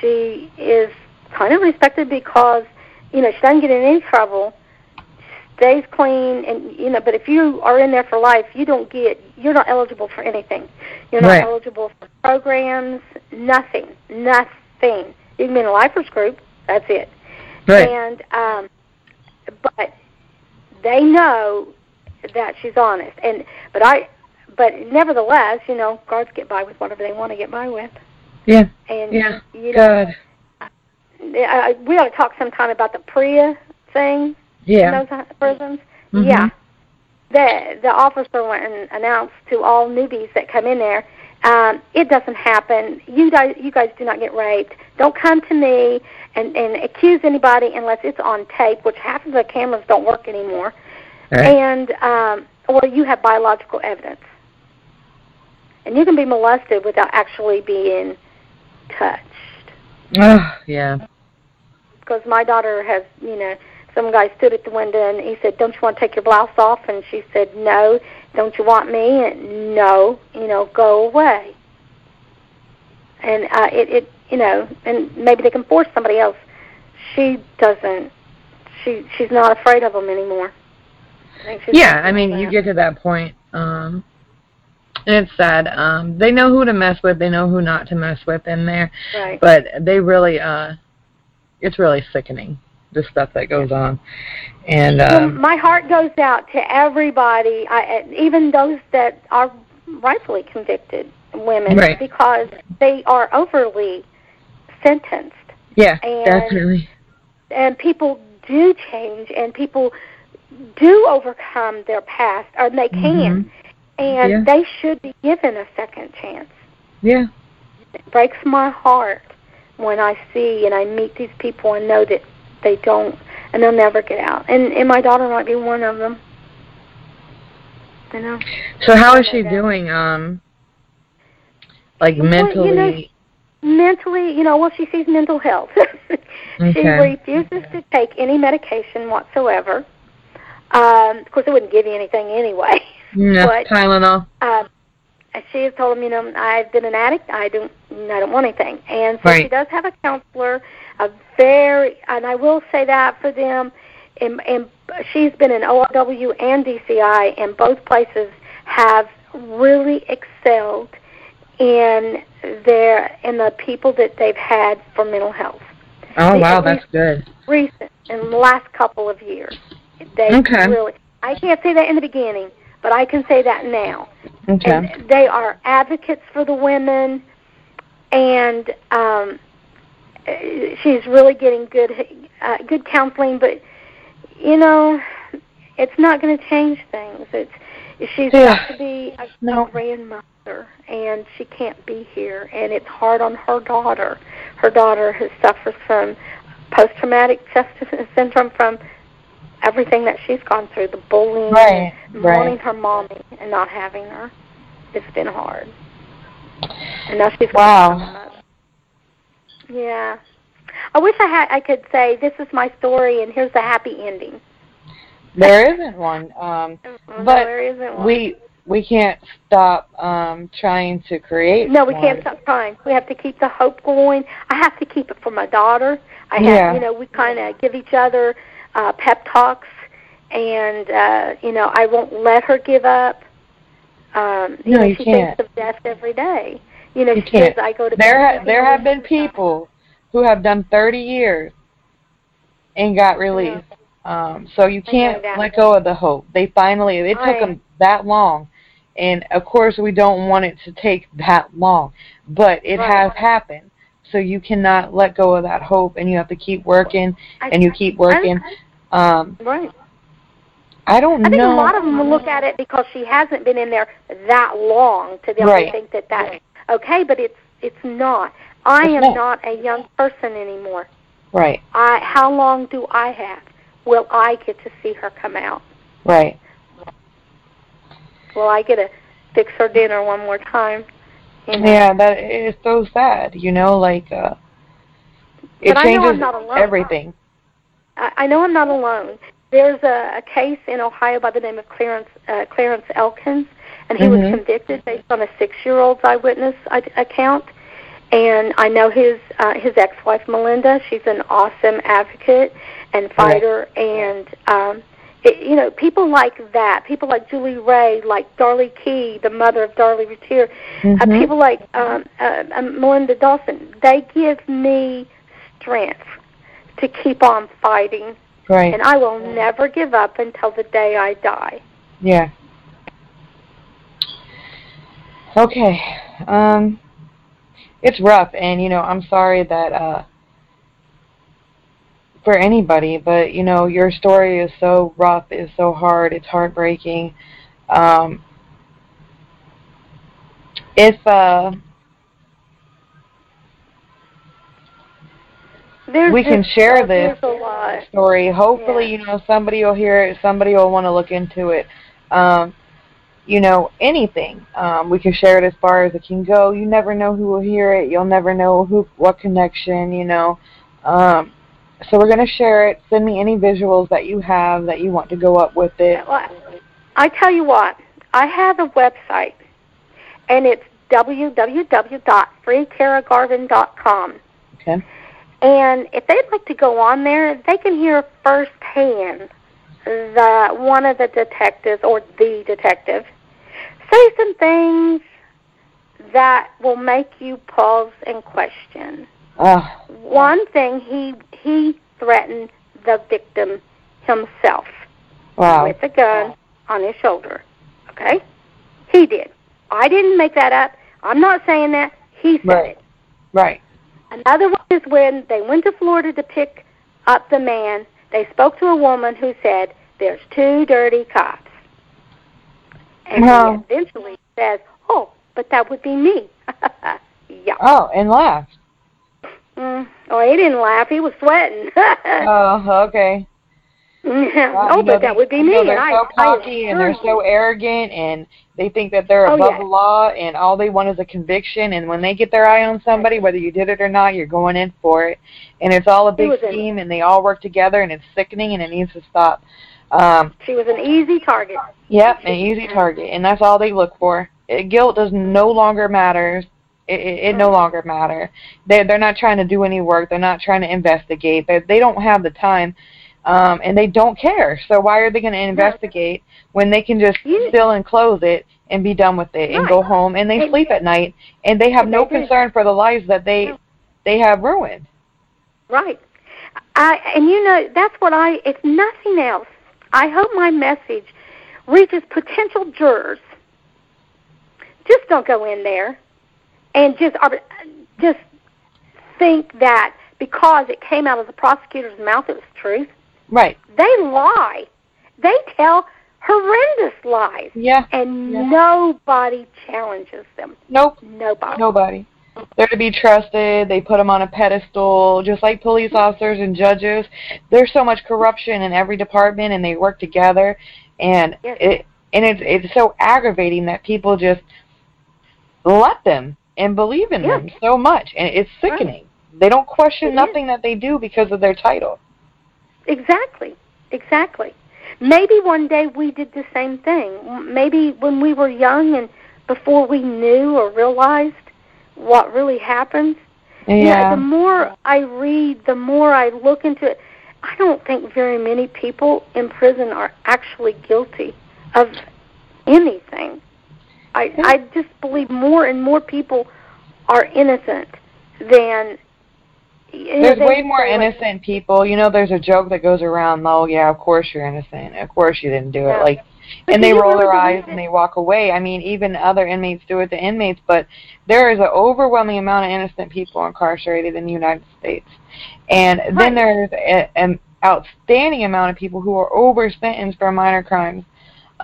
Speaker 2: she is kind of respected because, she doesn't get in any trouble, stays clean, and, but if you are in there for life, you're not eligible for anything. You're not eligible for programs, nothing. You can be in a lifers group, that's it.
Speaker 1: Right.
Speaker 2: And, but they know that she's honest. But nevertheless, guards get by with whatever they want to get by with.
Speaker 1: Yeah.
Speaker 2: And
Speaker 1: God.
Speaker 2: We ought to talk sometime about the PREA thing in those prisons.
Speaker 1: Mm-hmm.
Speaker 2: Yeah. The officer went and announced to all newbies that come in there, it doesn't happen. You guys do not get raped. Don't come to me and accuse anybody unless it's on tape, which half of the cameras don't work anymore, and or you have biological evidence. And you can be molested without actually being touched.
Speaker 1: Oh, yeah.
Speaker 2: Because my daughter has, some guy stood at the window and he said, don't you want to take your blouse off? And she said, no. Don't you want me? And no, go away. And and maybe they can force somebody else. She doesn't. She's not afraid of them anymore.
Speaker 1: You get to that point, and it's sad. They know who to mess with. They know who not to mess with in there.
Speaker 2: Right.
Speaker 1: But they really, it's really sickening, the stuff that goes on. And
Speaker 2: my heart goes out to everybody, even those that are rightfully convicted women, because they are overly sentenced.
Speaker 1: Yeah, definitely.
Speaker 2: And people do change, and people do overcome their past, or they can. And they should be given a second chance.
Speaker 1: Yeah.
Speaker 2: It breaks my heart when I see and I meet these people and know that they don't, and they'll never get out. And my daughter might be one of them.
Speaker 1: So how is she doing, mentally?
Speaker 2: Mentally, she sees mental health. She refuses to take any medication whatsoever. Of course, it wouldn't give you anything anyway.
Speaker 1: No, but, Tylenol.
Speaker 2: She has told him, I've been an addict. I don't want anything. And so she does have a counselor, and I will say that for them, and she's been in ORW and DCI, and both places have really excelled in the people that they've had for mental health.
Speaker 1: Oh, wow, that's good.
Speaker 2: Recent, in the last couple of years. They really, I can't say that in the beginning, but I can say that now.
Speaker 1: Okay.
Speaker 2: And they are advocates for the women, and she's really getting good counseling, but, it's not going to change things. She's got to be a grandmother, and she can't be here, and it's hard on her daughter. Her daughter has suffered from post-traumatic stress syndrome from everything that she's gone through, the bullying, and wanting her mommy and not having her. It's been hard. And now she's Yeah. I wish I could say, this is my story and here's the happy ending.
Speaker 1: There isn't one. But
Speaker 2: there isn't one.
Speaker 1: We can't stop trying to create
Speaker 2: No, we can't stop trying. We have to keep the hope going. I have to keep it for my daughter. We kind of give each other pep talks, and I won't let her give up.
Speaker 1: You
Speaker 2: she
Speaker 1: can't.
Speaker 2: thinks of death every day.
Speaker 1: You
Speaker 2: she
Speaker 1: can't.
Speaker 2: says, I go to
Speaker 1: there have been people who have done 30 years and got released. So you can't let go of the hope. It took them that long, And, of course, we don't want it to take that long. But it has happened. So you cannot let go of that hope, and you have to keep working, and you keep working.
Speaker 2: Right.
Speaker 1: I don't know.
Speaker 2: I think a lot of them will look at it because she hasn't been in there that long to them to think that that's okay, but it's not. I am not a young person anymore.
Speaker 1: Right.
Speaker 2: How long do I have? Will I get to see her come out?
Speaker 1: Right.
Speaker 2: Will I get to fix her dinner one more time? You know?
Speaker 1: Yeah, that is so sad. You know, like it changes everything.
Speaker 2: I know I'm not alone. There's a case in Ohio by the name of Clarence Elkins, and he was convicted based on a 6-year-old's eyewitness account. And I know his ex-wife Melinda. She's an awesome advocate and fighter, and you know, people like that, people like Julie Ray, like Darlie Key, the mother of Darlie Routier, people like Melinda Dawson. They give me strength to keep on fighting.
Speaker 1: Right.
Speaker 2: And I will never give up until the day I die.
Speaker 1: Yeah. Okay. It's rough, and, you know, I'm sorry that, for anybody, but, you know, your story is so rough, it's so hard, it's heartbreaking. If, we can share this story. Hopefully, you know, somebody will hear it. Somebody will want to look into it. You know, anything. We can share it as far as it can go. You never know who will hear it. You'll never know what connection, you know. So we're going to share it. Send me any visuals that you have that you want to go up with it.
Speaker 2: Well, I tell you what. I have a website, and it's www.freekaragarvin.com.
Speaker 1: Okay.
Speaker 2: And if they'd like to go on there, they can hear firsthand one of the detectives or the detective say some things that will make you pause and question. One thing, he threatened the victim himself with a gun on his shoulder. Okay? He did. I didn't make that up. I'm not saying that. He said it.
Speaker 1: Right.
Speaker 2: Another one is when they went to Florida to pick up the man, they spoke to a woman who said, "There's 2 dirty cops." And he eventually says, "Oh, but that would be me." Yeah.
Speaker 1: Oh, and laughed.
Speaker 2: Oh, he didn't laugh. He was sweating.
Speaker 1: Oh, okay.
Speaker 2: Wow, but that would be me.
Speaker 1: They're so cocky and they're so arrogant, and they think that they're above the law, and all they want is a conviction. And when they get their eye on somebody, whether you did it or not, you're going in for it. And it's all a big scheme, and they all work together, and it's sickening, and it needs to stop.
Speaker 2: She was an easy target.
Speaker 1: Yep, an easy target, and that's all they look for. Guilt does no longer matter. It no longer matters. They're not trying to do any work. They're not trying to investigate. They don't have the time. And they don't care. So why are they going to investigate when they can just still and close it and be done with it and go home, and they sleep at night, and they have no concern for the lives that they have ruined.
Speaker 2: Right. And you know, that's what if nothing else, I hope my message reaches potential jurors. Just don't go in there and just think that because it came out of the prosecutor's mouth it was truth.
Speaker 1: Right.
Speaker 2: They lie. They tell horrendous lies.
Speaker 1: Yeah.
Speaker 2: And nobody challenges them.
Speaker 1: Nope.
Speaker 2: Nobody.
Speaker 1: They're to be trusted. They put them on a pedestal, just like police officers and judges. There's so much corruption in every department, and they work together. And it's so aggravating that people just let them and believe in them so much, and it's sickening. Right. They don't question nothing that they do because of their title. Exactly.
Speaker 2: Maybe one day we did the same thing. Maybe when we were young and before we knew or realized what really happens.
Speaker 1: Yeah.
Speaker 2: You know, the more I read, the more I look into it, I don't think very many people in prison are actually guilty of anything. I just believe more and more people are innocent than...
Speaker 1: There's way more innocent people. You know, there's a joke that goes around, oh, yeah, of course you're innocent. Of course you didn't do it. Like,
Speaker 2: But
Speaker 1: and
Speaker 2: do
Speaker 1: they
Speaker 2: you
Speaker 1: roll
Speaker 2: really
Speaker 1: their
Speaker 2: believe
Speaker 1: eyes
Speaker 2: it?
Speaker 1: and they walk away. I mean, even other inmates do it to inmates, but there is an overwhelming amount of innocent people incarcerated in the United States. And then
Speaker 2: Right.
Speaker 1: there's an outstanding amount of people who are over-sentenced for minor crimes.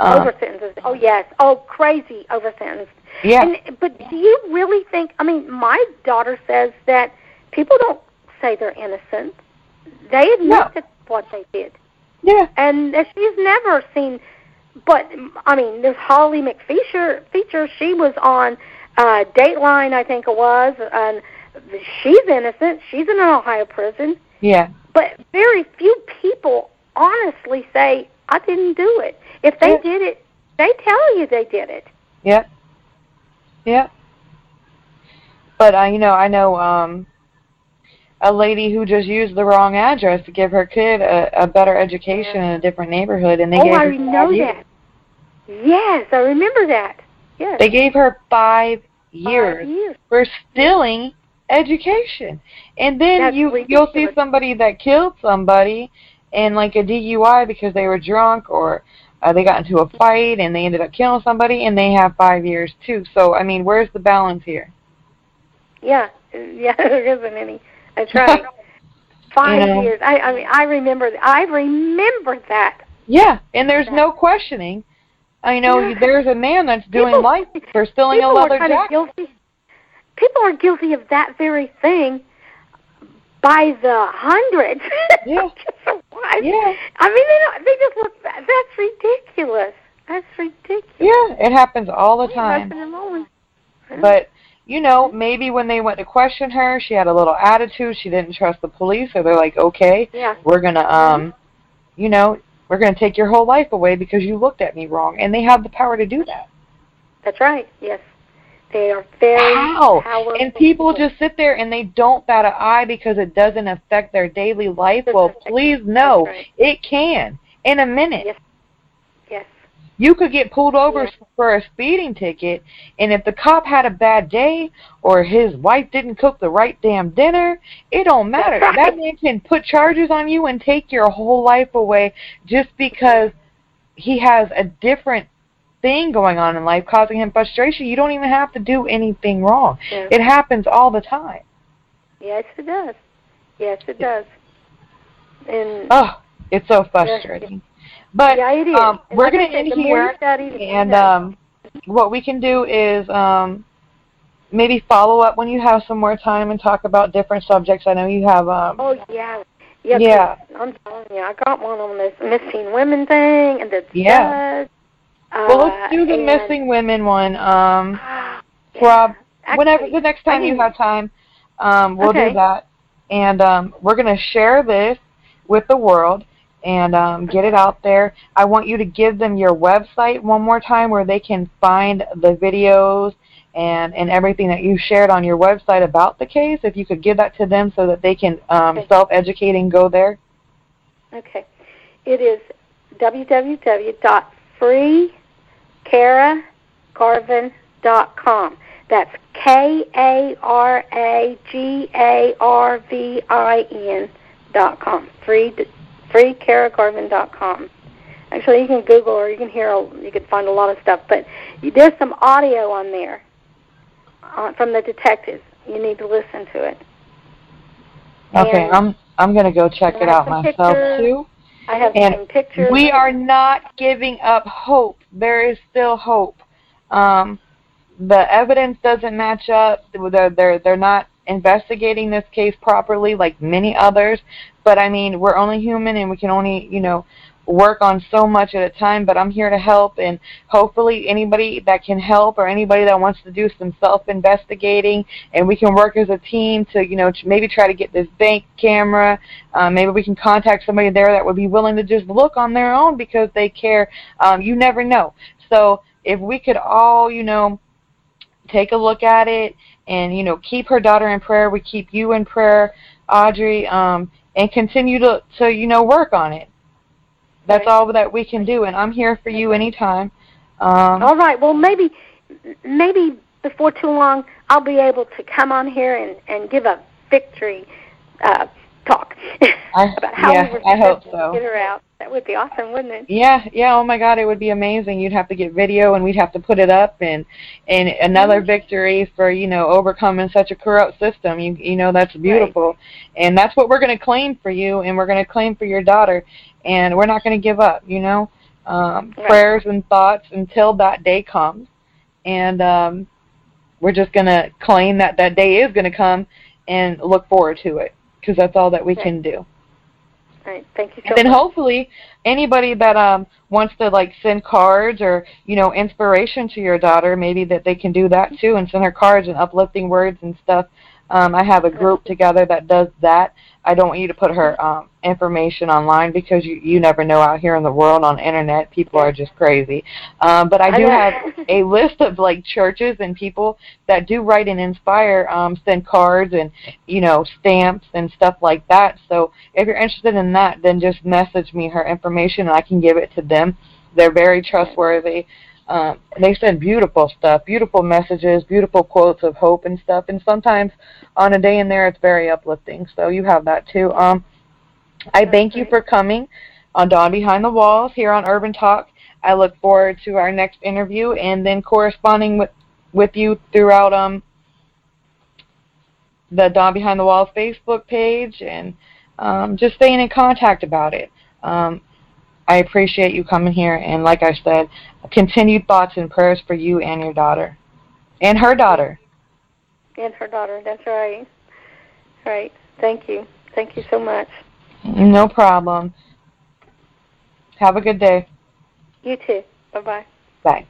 Speaker 2: Over sentences. Oh yes. Oh, crazy over sentenced.
Speaker 1: Yeah.
Speaker 2: But do you really think? I mean, my daughter says that people don't say they're innocent. They admit
Speaker 1: No.
Speaker 2: to what they did.
Speaker 1: Yeah.
Speaker 2: And she's never seen. But I mean, there's Holly McFeature. She was on Dateline, I think it was, and she's innocent. She's in an Ohio prison.
Speaker 1: Yeah.
Speaker 2: But very few people honestly say, I didn't do it. If they did it, they tell you they did it.
Speaker 1: Yep. Yep. But I know a lady who just used the wrong address to give her kid a better education in a different neighborhood, and they gave her 5
Speaker 2: know
Speaker 1: years.
Speaker 2: that. Yes, I remember that. Yes.
Speaker 1: They gave her 5
Speaker 2: years
Speaker 1: for stealing education. And then you'll see somebody that killed somebody in like a DUI because they were drunk, or they got into a fight and they ended up killing somebody, and they have 5 years too. So I mean, where's the balance here?
Speaker 2: Yeah, there isn't any. That's right. 5 years. I mean, I remember that.
Speaker 1: Yeah, and there's no questioning. I know there's a man that's doing life for stealing a leather jacket.
Speaker 2: People are guilty of that very thing by the hundreds.
Speaker 1: Yeah.
Speaker 2: Yeah. I mean, they just look. That's ridiculous. That's ridiculous.
Speaker 1: Yeah, it happens all the time. But maybe when they went to question her, she had a little attitude. She didn't trust the police, so they're like, okay, we're gonna, we're gonna take your whole life away because you looked at me wrong, and they have the power to do that.
Speaker 2: That's right. Yes, they are very powerful.
Speaker 1: And people just sit there and they don't bat an eye because it doesn't affect their daily life. Well, please no, it can in a minute.
Speaker 2: Yes. Yes.
Speaker 1: You could get pulled over for a speeding ticket, and if the cop had a bad day or his wife didn't cook the right damn dinner, it don't matter.
Speaker 2: Right.
Speaker 1: That man can put charges on you and take your whole life away just because he has a different thing going on in life causing him frustration. You don't even have to do anything wrong. Yeah. It happens all the time.
Speaker 2: Yes, it does. Yes, it does. And
Speaker 1: it's so frustrating. But
Speaker 2: it is.
Speaker 1: we're going to end here, and what we can do is maybe follow up when you have some more time and talk about different subjects. I know you have...
Speaker 2: Yeah. I'm telling you, I got one on this missing women thing, and
Speaker 1: well, let's do the missing women one. Rob, whenever the next time you have time, we'll do that. And we're going to share this with the world and get it out there. I want you to give them your website one more time where they can find the videos and everything that you shared on your website about the case. If you could give that to them so that they can self-educate and go there. Okay.
Speaker 2: It is www.freekaragarvin.com. That's KARAGARVIN.com. freekaragarvin.com. Actually, you can Google or you can find a lot of stuff. But there's some audio on there from the detectives. You need to listen to it.
Speaker 1: Okay, I'm going to go check it out myself too.
Speaker 2: I have some pictures.
Speaker 1: We are not giving up hope. There is still hope. The evidence doesn't match up. They're not investigating this case properly like many others. But, I mean, we're only human and we can only, work on so much at a time. But I'm here to help, and hopefully anybody that can help or anybody that wants to do some self-investigating, and we can work as a team to, maybe try to get this bank camera. Maybe we can contact somebody there that would be willing to just look on their own because they care. You never know. So if we could all, take a look at it and, keep her daughter in prayer. We keep you in prayer, Audrey, and continue to work on it. That's all that we can do, and I'm here for you anytime.
Speaker 2: All right. Well, maybe before too long I'll be able to come on here and give a victory talk about how we were
Speaker 1: I hope
Speaker 2: successful to
Speaker 1: so.
Speaker 2: get her out. That would be awesome, wouldn't it?
Speaker 1: Yeah, oh my God, it would be amazing. You'd have to get video and we'd have to put it up and another victory for, overcoming such a corrupt system. You know, that's beautiful.
Speaker 2: Right.
Speaker 1: And that's what we're going to claim for you and we're going to claim for your daughter. And we're not going to give up, prayers and thoughts until that day comes. And we're just going to claim that that day is going to come and look forward to it because that's all that we can do.
Speaker 2: Right. Thank you so
Speaker 1: much. And then hopefully anybody that wants to send cards or inspiration to your daughter, maybe that they can do that too and send her cards and uplifting words and stuff. I have a group together that does that. I don't want you to put her information online because you never know out here in the world on the internet. People are just crazy. But I do have a list of churches and people that do write and inspire, send cards and stamps and stuff like that. So if you're interested in that, then just message me her information and I can give it to them. They're very trustworthy. They send beautiful stuff, beautiful messages, beautiful quotes of hope and stuff. And sometimes on a day in there, it's very uplifting. So you have that too. I thank you for coming on Dawn Behind the Walls here on Urban Talk. I look forward to our next interview and then corresponding with you throughout the Dawn Behind the Walls Facebook page and just staying in contact about it. I appreciate you coming here, and like I said, continued thoughts and prayers for you and your daughter. And her daughter.
Speaker 2: And her daughter, that's right. Right. Thank you. Thank you so much.
Speaker 1: No problem. Have a good day.
Speaker 2: You too. Bye-bye.
Speaker 1: Bye.